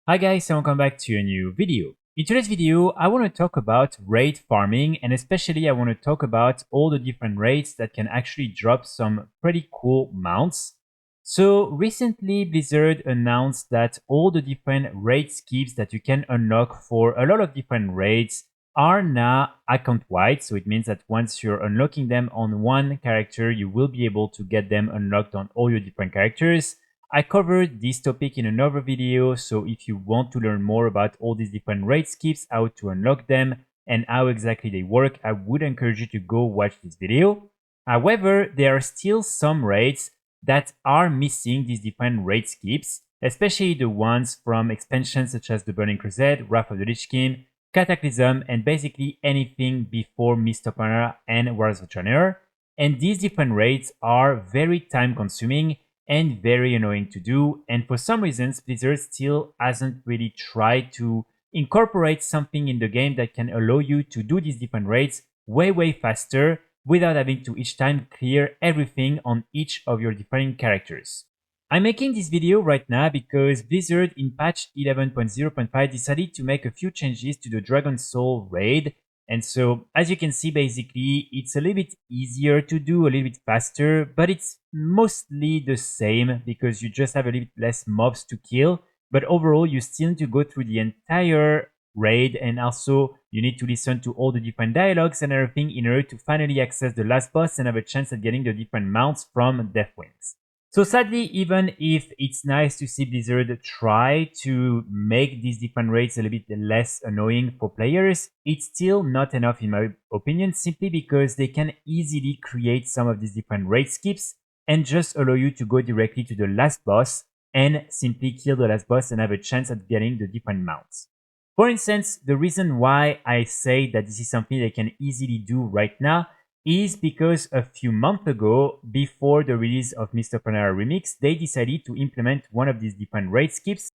Hi guys and welcome back to a new video. In today's video, I want to talk about raid farming, and especially I want to talk about all the different raids that can actually drop some pretty cool mounts. So recently Blizzard announced that all the different raid skips that you can unlock for a lot of different raids are now account wide. So it means that once you're unlocking them on one character, you will be able to get them unlocked on all your different characters. I covered this topic in another video, so if you want to learn more about all these different raid skips, how to unlock them, and how exactly they work, I would encourage you to go watch this video. However, there are still some raids that are missing these different raid skips, especially the ones from expansions such as the Burning Crusade, Wrath of the Lich King, Cataclysm, and basically anything before Mist of Panera and Wars of Channel. And these different raids are very time consuming and very annoying to do, and for some reasons Blizzard still hasn't really tried to incorporate something in the game that can allow you to do these different raids way faster without having to each time clear everything on each of your different characters. I'm making this video right now because Blizzard in patch 11.0.5 decided to make a few changes to the Dragon Soul raid. And so, as you can see, basically, it's a little bit easier to do, a little bit faster, but it's mostly the same because you just have a little bit less mobs to kill. But overall, you still need to go through the entire raid, and also you need to listen to all the different dialogues and everything in order to finally access the last boss and have a chance at getting the different mounts from Deathwings. So sadly, even if it's nice to see Blizzard try to make these different raids a little bit less annoying for players, it's still not enough in my opinion, simply because they can easily create some of these different raid skips and just allow you to go directly to the last boss and simply kill the last boss and have a chance at getting the different mounts. For instance, the reason why I say that this is something they can easily do right now is because a few months ago, before the release of Mr. Panera Remix, they decided to implement one of these different raid skips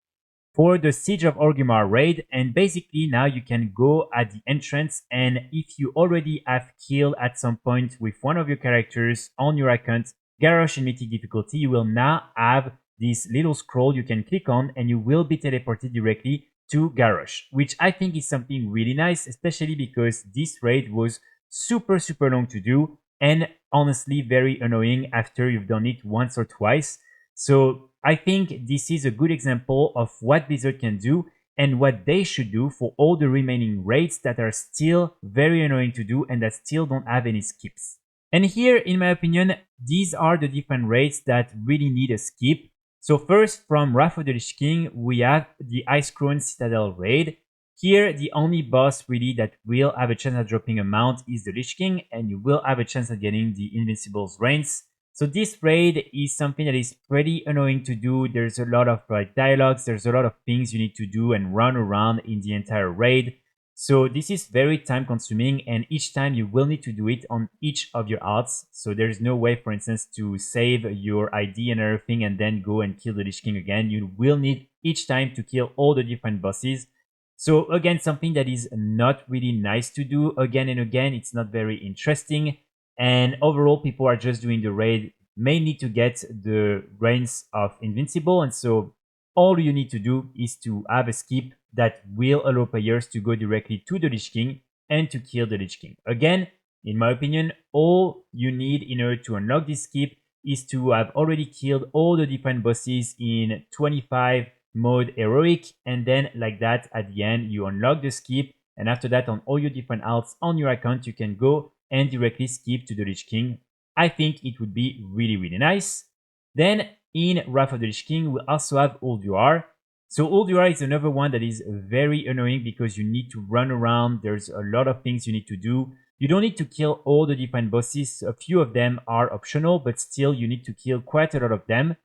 for the Siege of Orgrimmar raid, and basically now you can go at the entrance, and if you already have killed at some point with one of your characters on your account Garrosh in Mythic difficulty, you will now have this little scroll you can click on and you will be teleported directly to Garrosh, which I think is something really nice, especially because this raid was super long to do and honestly very annoying after you've done it once or twice. So I think this is a good example of what Blizzard can do and what they should do for all the remaining raids that are still very annoying to do and that still don't have any skips. And here, in my opinion, these are the different raids that really need a skip. So first, from Wrath of the Lich King, we have the Icecrown Citadel raid. Here, the only boss really that will have a chance at dropping a mount is the Lich King, and you will have a chance at getting the Invincible's Reigns. So this raid is something that is pretty annoying to do. There's a lot of dialogues, there's a lot of things you need to do and run around in the entire raid. So this is very time consuming, and each time you will need to do it on each of your arts. So there's no way, for instance, to save your ID and everything and then go and kill the Lich King again. You will need each time to kill all the different bosses. So again, something that is not really nice to do again and again. It's not very interesting. And overall, people are just doing the raid mainly to get the Reigns of Invincible. And so all you need to do is to have a skip that will allow players to go directly to the Lich King and to kill the Lich King. Again, in my opinion, all you need in order to unlock this skip is to have already killed all the different bosses in 25 mode heroic, and then like that at the end you unlock the skip, and after that on all your different alts on your account you can go and directly skip to the Lich King. I think it would be really nice. Then in Wrath of the Lich King we also have Ulduar. So Ulduar is another one that is very annoying because you need to run around, there's a lot of things you need to do. You don't need to kill all the different bosses, a few of them are optional, but still you need to kill quite a lot of them.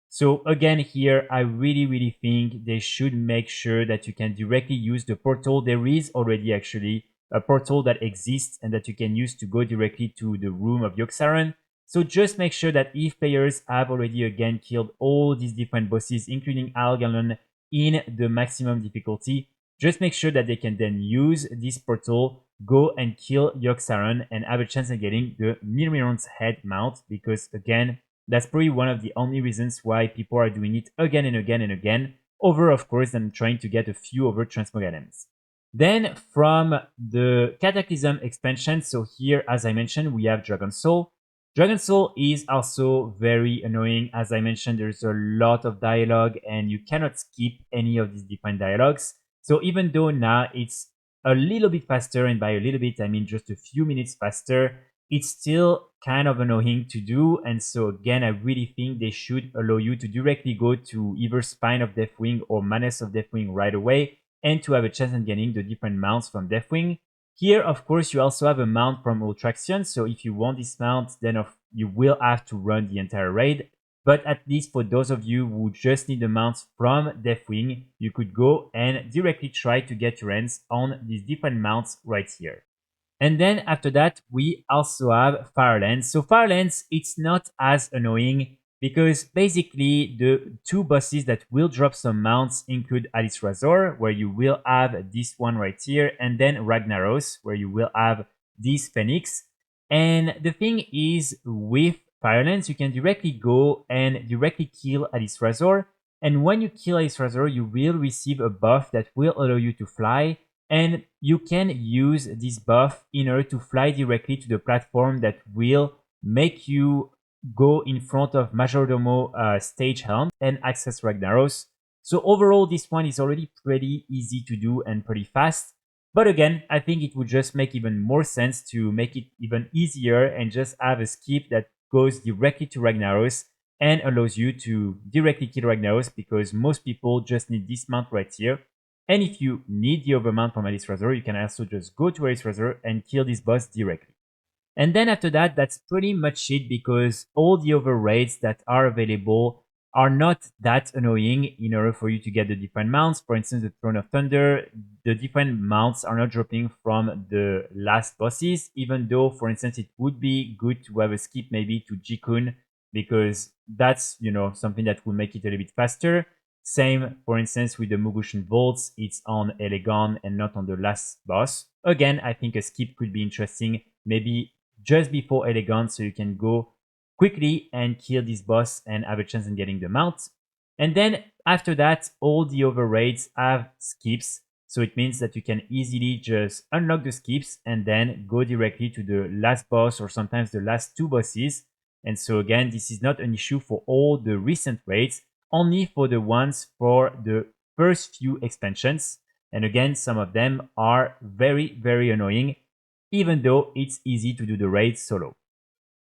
So again here, I really think they should make sure that you can directly use the portal. There is already actually a portal that exists and that you can use to go directly to the room of Yogg-Saron. So just make sure that if players have already again killed all these different bosses, including Algalon in the maximum difficulty, just make sure that they can then use this portal, go and kill Yogg-Saron and have a chance of getting the Myrmidon's head mount, because again, that's probably one of the only reasons why people are doing it again and again and again. over, of course, than trying to get a few over transmog items. Then from the Cataclysm expansion, so here, as I mentioned, we have Dragon Soul. Dragon Soul is also very annoying. As I mentioned, there's a lot of dialogue and you cannot skip any of these different dialogues. So even though now it's a little bit faster, and by a little bit, I mean just a few minutes faster, it's still kind of annoying to do. And so again, I really think they should allow you to directly go to either Spine of Deathwing or Madness of Deathwing right away, and to have a chance at getting the different mounts from Deathwing. Here, of course, you also have a mount from Ultraxion, so if you want this mount, then you will have to run the entire raid. But at least for those of you who just need the mounts from Deathwing, you could go and directly try to get your hands on these different mounts right here. And then after that, we also have Firelands. So Firelands, it's not as annoying because basically the two bosses that will drop some mounts include Alice Razor, where you will have this one right here, and then Ragnaros, where you will have this Phoenix. And the thing is, with Firelands, you can directly go and directly kill Alice Razor. And when you kill Alice Razor, you will receive a buff that will allow you to fly. And you can use this buff in order to fly directly to the platform that will make you go in front of Majordomo stage helm and access Ragnaros. So overall, this one is already pretty easy to do and pretty fast. But again, I think it would just make even more sense to make it even easier and just have a skip that goes directly to Ragnaros and allows you to directly kill Ragnaros, because most people just need this mount right here. And if you need the overmount from Alice Razor, you can also just go to Alice Razor and kill this boss directly. And then after that, that's pretty much it, because all the other raids that are available are not that annoying in order for you to get the different mounts. For instance, the Throne of Thunder, the different mounts are not dropping from the last bosses, even though, for instance, it would be good to have a skip maybe to Jikun, because that's, something that will make it a little bit faster. Same, for instance, with the Mugushin Vaults, it's on Elegon and not on the last boss. Again, I think a skip could be interesting, maybe just before Elegon, so you can go quickly and kill this boss and have a chance in getting the mount. And then after that, all the other raids have skips, so it means that you can easily just unlock the skips and then go directly to the last boss or sometimes the last two bosses. And so again, this is not an issue for all the recent raids, only for the ones for the first few expansions. And again, some of them are very, very annoying, even though it's easy to do the raid solo.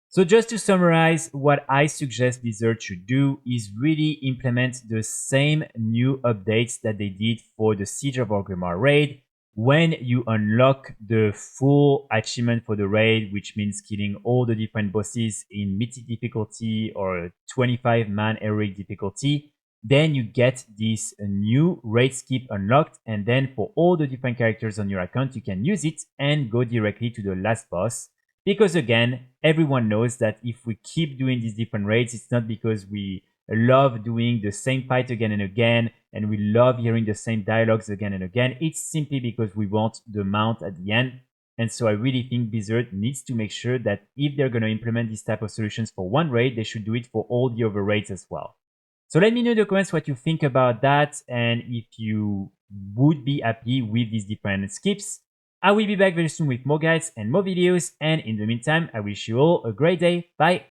So just to summarize, what I suggest Blizzard should do is really implement the same new updates that they did for the Siege of Orgrimmar raid. When you unlock the full achievement for the raid, which means killing all the different bosses in Mythic difficulty or 25-man heroic difficulty, then you get this new raid skip unlocked, and then for all the different characters on your account, you can use it and go directly to the last boss. Because again, everyone knows that if we keep doing these different raids, it's not because we love doing the same fight again and again, and we love hearing the same dialogues again and again. It's simply because we want the mount at the end. And so I really think Blizzard needs to make sure that if they're going to implement these type of solutions for one raid, they should do it for all the other raids as well. So let me know in the comments what you think about that, and if you would be happy with these different skips. I will be back very soon with more guides and more videos, and in the meantime, I wish you all a great day. Bye!